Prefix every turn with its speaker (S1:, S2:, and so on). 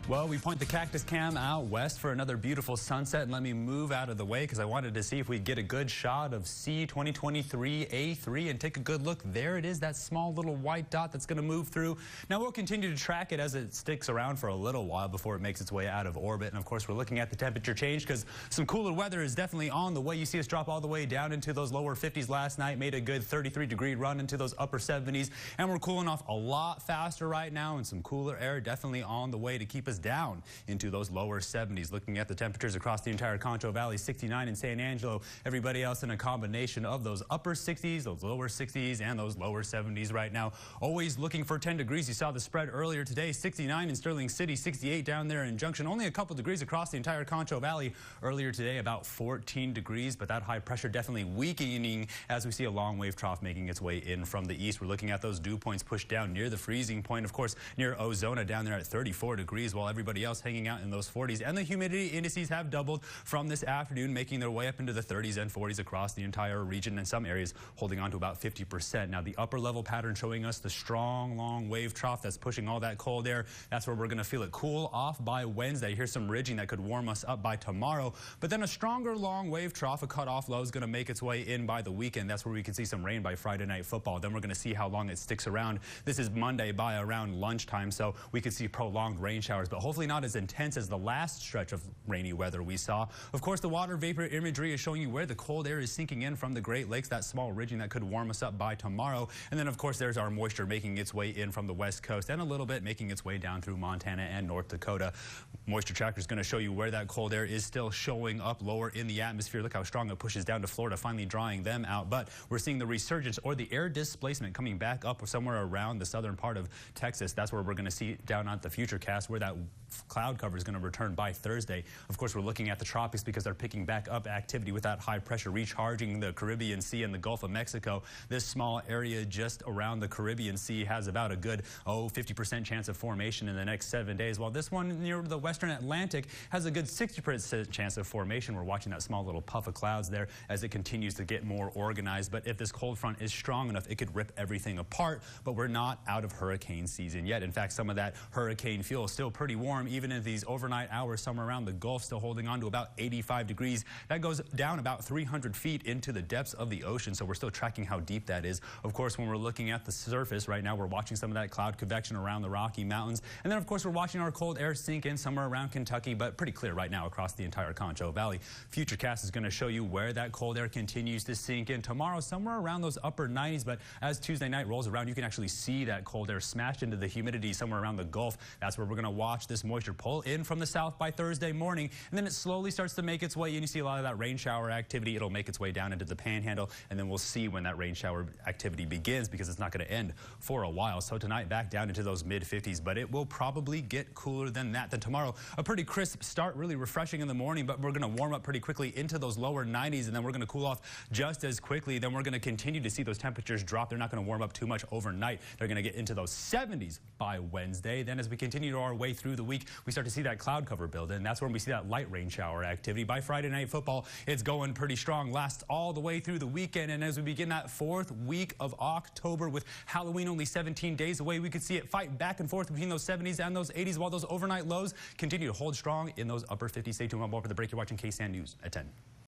S1: Well, we point the cactus cam out west for another beautiful sunset, and let me move out of the way because I wanted to see if we'd get a good shot of C 2023A3 and take a good look. There it is, that small little white dot that's going to move through. Now we'll continue to track it as it sticks around for a little while before it makes its way out of orbit. And of course, we're looking at the temperature change because some cooler weather is definitely on the way. You see us drop all the way down into those lower 50s last night, made a good 33-degree run into those upper 70s, and we're cooling off a lot faster right now, and some cooler air definitely on the way to keep us down into those lower 70s. Looking at the temperatures across the entire Concho Valley, 69 in San Angelo, everybody else in a combination of those upper 60s, those lower 60s, and those lower 70s right now. Always looking for 10 degrees. You saw the spread earlier today, 69 in Sterling City, 68 down there in Junction. Only a couple degrees across the entire Concho Valley. Earlier today, about 14 degrees, but that high pressure definitely weakening as we see a long wave trough making its way in from the east. We're looking at those dew points pushed down near the freezing point, of course, near Ozona down there at 34 degrees, while everybody else hanging out in those 40s. And the humidity indices have doubled from this afternoon, making their way up into the 30s and 40s across the entire region, and some areas holding on to about 50%. Now the upper level pattern showing us the strong long wave trough that's pushing all that cold air. That's where we're going to feel it cool off by Wednesday. Here's some ridging that could warm us up by tomorrow, but then a stronger long wave trough, a cutoff low, is going to make its way in by the weekend. That's where we can see some rain by Friday night football. Then we're going to see how long it sticks around. This is Monday by around lunchtime, so we could see prolonged rain showers, but hopefully not as intense as the last stretch of rainy weather we saw. Of course, the water vapor imagery is showing you where the cold air is sinking in from the Great Lakes, that small ridging that could warm us up by tomorrow. And then, of course, there's our moisture making its way in from the west coast and a little bit making its way down through Montana and North Dakota. Moisture tracker is going to show you where that cold air is still showing up lower in the atmosphere. Look how strong it pushes down to Florida, finally drying them out. But we're seeing the resurgence or the air displacement coming back up somewhere around the southern part of Texas. That's where we're going to see down on the futurecast where that cloud cover is going to return by Thursday. Of course, we're looking at the tropics because they're picking back up activity with that high pressure recharging the Caribbean Sea and the Gulf of Mexico. This small area just around the Caribbean Sea has about a good 50% chance of formation in the next 7 days, while this one near the western Atlantic has a good 60% chance of formation. We're watching that small little puff of clouds there as it continues to get more organized. But if this cold front is strong enough, it could rip everything apart. But we're not out of hurricane season yet. In fact, some of that hurricane fuel is still pretty warm, even in these overnight hours. Somewhere around the Gulf still holding on to about 85 degrees. That goes down about 300 feet into the depths of the ocean, so we're still tracking how deep that is. Of course, when we're looking at the surface right now, we're watching some of that cloud convection around the Rocky Mountains. And then, of course, we're watching our cold air sink in somewhere around Kentucky, but pretty clear right now across the entire Concho Valley. Futurecast is going to show you where that cold air continues to sink in tomorrow, somewhere around those upper 90s. But as Tuesday night rolls around, you can actually see that cold air smashed into the humidity somewhere around the Gulf. That's where we're going to watch this moisture pull in from the south by Thursday morning, and then it slowly starts to make its way in. You see a lot of that rain shower activity. It'll make its way down into the Panhandle, and then we'll see when that rain shower activity begins because it's not going to end for a while. So tonight back down into those mid-50s, but it will probably get cooler than that. Then tomorrow, a pretty crisp start, really refreshing in the morning, but we're going to warm up pretty quickly into those lower 90s, and then we're going to cool off just as quickly. Then we're going to continue to see those temperatures drop. They're not going to warm up too much overnight. They're going to get into those 70s by Wednesday. Then as we continue our way through the week, we start to see that cloud cover build in. That's when we see that light rain shower activity. By Friday night football, it's going pretty strong, lasts all the way through the weekend. And as we begin that fourth week of October with Halloween only 17 days away, we could see it fight back and forth between those 70s and those 80s, while those overnight lows continue to hold strong in those upper 50s. Stay tuned. I'm over the break. You're watching KSAN News at 10.